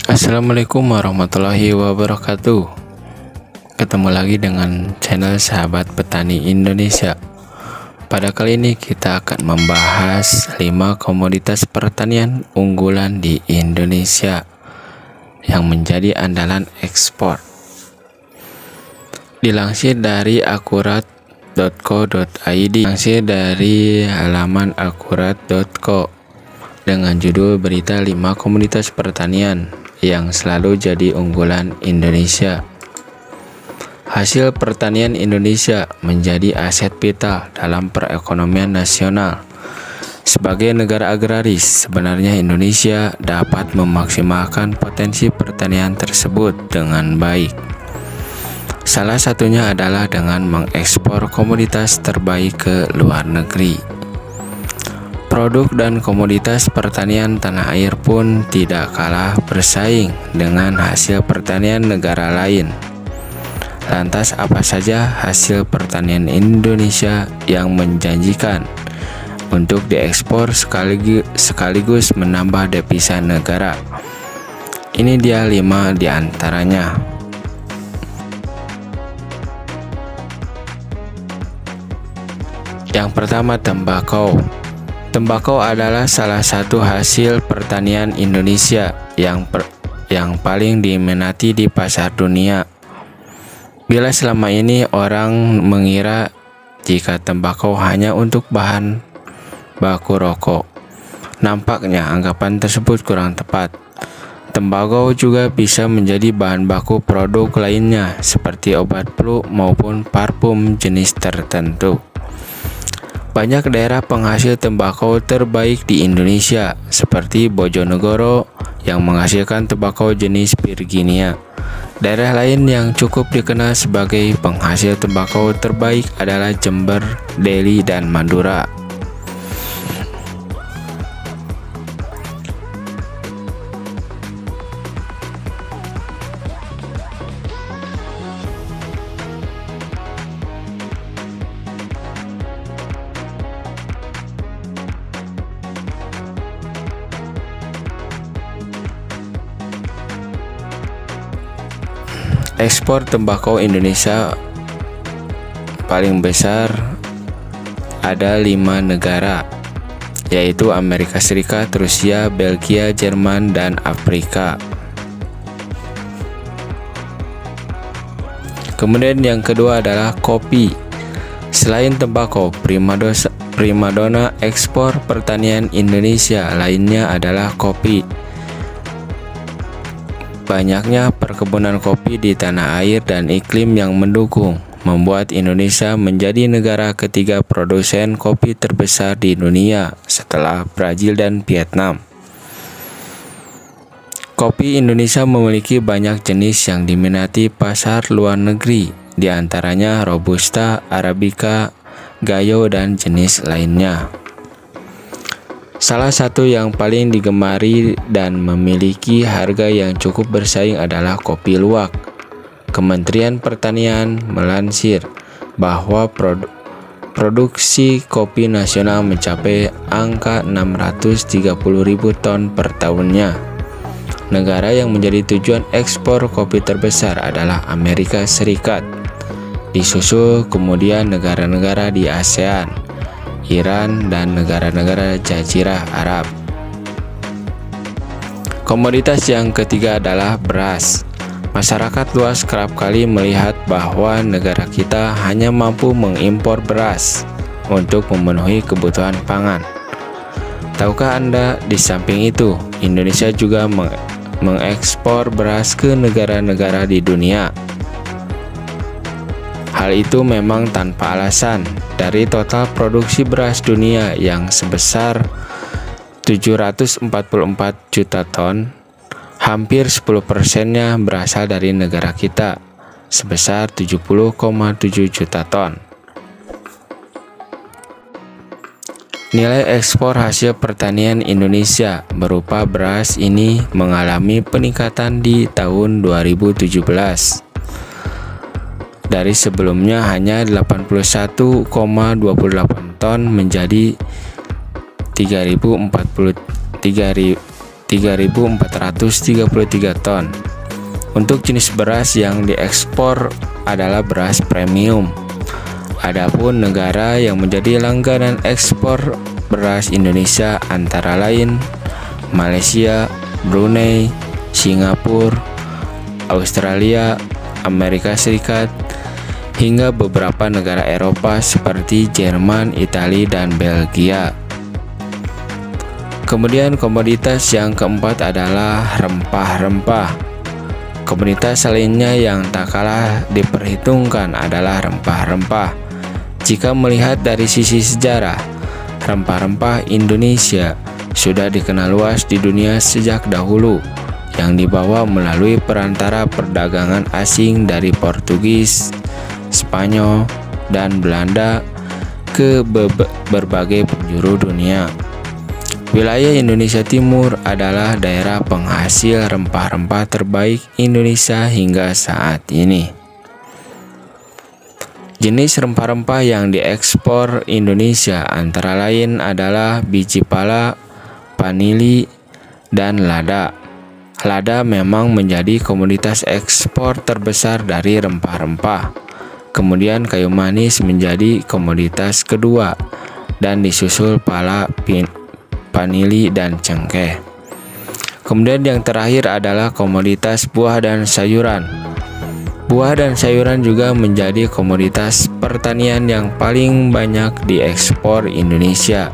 Assalamualaikum warahmatullahi wabarakatuh. Ketemu lagi dengan channel Sahabat Petani Indonesia. Pada kali ini kita akan membahas 5 komoditas pertanian unggulan di Indonesia yang menjadi andalan ekspor. Dilansir dari akurat.co.id, dilansir dari halaman akurat.co dengan judul berita 5 komoditas pertanian yang selalu jadi unggulan Indonesia. Hasil pertanian Indonesia menjadi aset vital dalam perekonomian nasional. Sebagai negara agraris, sebenarnya Indonesia dapat memaksimalkan potensi pertanian tersebut dengan baik. Salah satunya adalah dengan mengekspor komoditas terbaik ke luar negeri. Produk dan komoditas pertanian tanah air pun tidak kalah bersaing dengan hasil pertanian negara lain. Lantas apa saja hasil pertanian Indonesia yang menjanjikan untuk diekspor sekaligus menambah devisa negara? Ini dia 5 diantaranya. Yang pertama, tembakau. Tembakau adalah salah satu hasil pertanian Indonesia yang paling diminati di pasar dunia. Bila selama ini orang mengira jika tembakau hanya untuk bahan baku rokok, nampaknya anggapan tersebut kurang tepat. Tembakau juga bisa menjadi bahan baku produk lainnya seperti obat flu maupun parfum jenis tertentu. Banyak daerah penghasil tembakau terbaik di Indonesia, seperti Bojonegoro yang menghasilkan tembakau jenis Virginia. Daerah lain yang cukup dikenal sebagai penghasil tembakau terbaik adalah Jember, Deli, dan Madura. Ekspor tembakau Indonesia paling besar ada 5 negara, yaitu Amerika Serikat, Rusia, Belgia, Jerman, dan Afrika. Kemudian yang kedua adalah kopi. Selain tembakau, primadona ekspor pertanian Indonesia lainnya adalah kopi. Banyaknya perkebunan kopi di tanah air dan iklim yang mendukung membuat Indonesia menjadi negara ketiga produsen kopi terbesar di dunia setelah Brazil dan Vietnam. Kopi Indonesia memiliki banyak jenis yang diminati pasar luar negeri, di antaranya Robusta, Arabica, Gayo, dan jenis lainnya. Salah satu yang paling digemari dan memiliki harga yang cukup bersaing adalah kopi luwak. Kementerian Pertanian melansir bahwa produksi kopi nasional mencapai angka 630.000 ton per tahunnya. Negara yang menjadi tujuan ekspor kopi terbesar adalah Amerika Serikat. Disusul kemudian negara-negara di ASEAN, Iran, dan negara-negara Jazirah Arab. Komoditas yang ketiga adalah beras. Masyarakat luas kerap kali melihat bahwa negara kita hanya mampu mengimpor beras untuk memenuhi kebutuhan pangan. Tahukah Anda, di samping itu, Indonesia juga mengekspor beras ke negara-negara di dunia. Hal itu memang tanpa alasan. Dari total produksi beras dunia yang sebesar 744 juta ton, hampir 10%-nya berasal dari negara kita, sebesar 70,7 juta ton. Nilai ekspor hasil pertanian Indonesia berupa beras ini mengalami peningkatan di tahun 2017. Dari sebelumnya hanya 81,28 ton menjadi 3.040 3.433 ton. Untuk jenis beras yang diekspor adalah beras premium. Adapun negara yang menjadi langganan ekspor beras Indonesia antara lain Malaysia, Brunei, Singapura, Australia, Amerika Serikat, hingga beberapa negara Eropa seperti Jerman, Italia, dan Belgia. Kemudian komoditas yang keempat adalah rempah-rempah. Komoditas lainnya yang tak kalah diperhitungkan adalah rempah-rempah. Jika melihat dari sisi sejarah, rempah-rempah Indonesia sudah dikenal luas di dunia sejak dahulu, yang dibawa melalui perantara perdagangan asing dari Portugis, Spanyol, dan Belanda ke berbagai penjuru dunia. Wilayah Indonesia Timur adalah daerah penghasil rempah-rempah terbaik Indonesia hingga saat ini. Jenis rempah-rempah yang diekspor Indonesia antara lain adalah biji pala, vanili, dan lada. Lada memang menjadi komoditas ekspor terbesar dari rempah-rempah. Kemudian kayu manis menjadi komoditas kedua dan disusul pala, vanili, dan cengkeh. Kemudian yang terakhir adalah komoditas buah dan sayuran. Buah dan sayuran juga menjadi komoditas pertanian yang paling banyak diekspor Indonesia.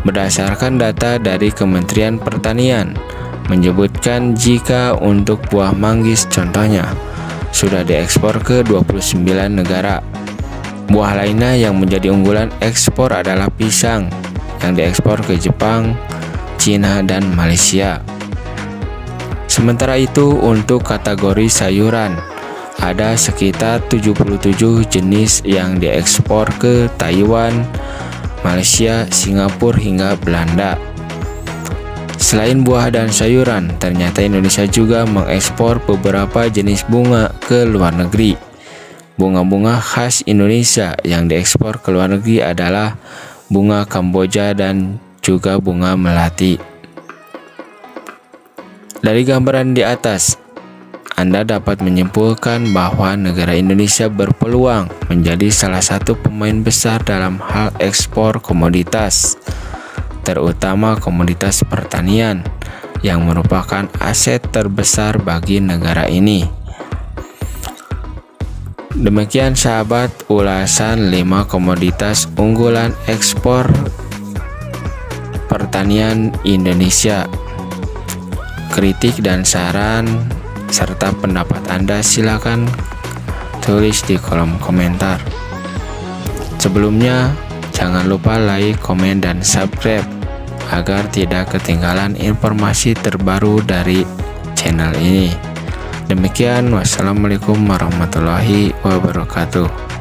Berdasarkan data dari Kementerian Pertanian, menyebutkan jika untuk buah manggis contohnya, sudah diekspor ke 29 negara. Buah lainnya yang menjadi unggulan ekspor adalah pisang, yang diekspor ke Jepang, Cina, dan Malaysia. Sementara itu untuk kategori sayuran, ada sekitar 77 jenis yang diekspor ke Taiwan, Malaysia, Singapura, hingga Belanda. Selain buah dan sayuran, ternyata Indonesia juga mengekspor beberapa jenis bunga ke luar negeri. Bunga-bunga khas Indonesia yang diekspor ke luar negeri adalah bunga Kamboja dan juga bunga melati. Dari gambaran di atas, Anda dapat menyimpulkan bahwa negara Indonesia berpeluang menjadi salah satu pemain besar dalam hal ekspor komoditas, terutama komoditas pertanian yang merupakan aset terbesar bagi negara ini. Demikian sahabat ulasan 5 komoditas unggulan ekspor pertanian Indonesia. Kritik dan saran serta pendapat Anda silakan tulis di kolom komentar. Sebelumnya, jangan lupa like, komen, dan subscribe agar tidak ketinggalan informasi terbaru dari channel ini. Demikian, wassalamualaikum warahmatullahi wabarakatuh.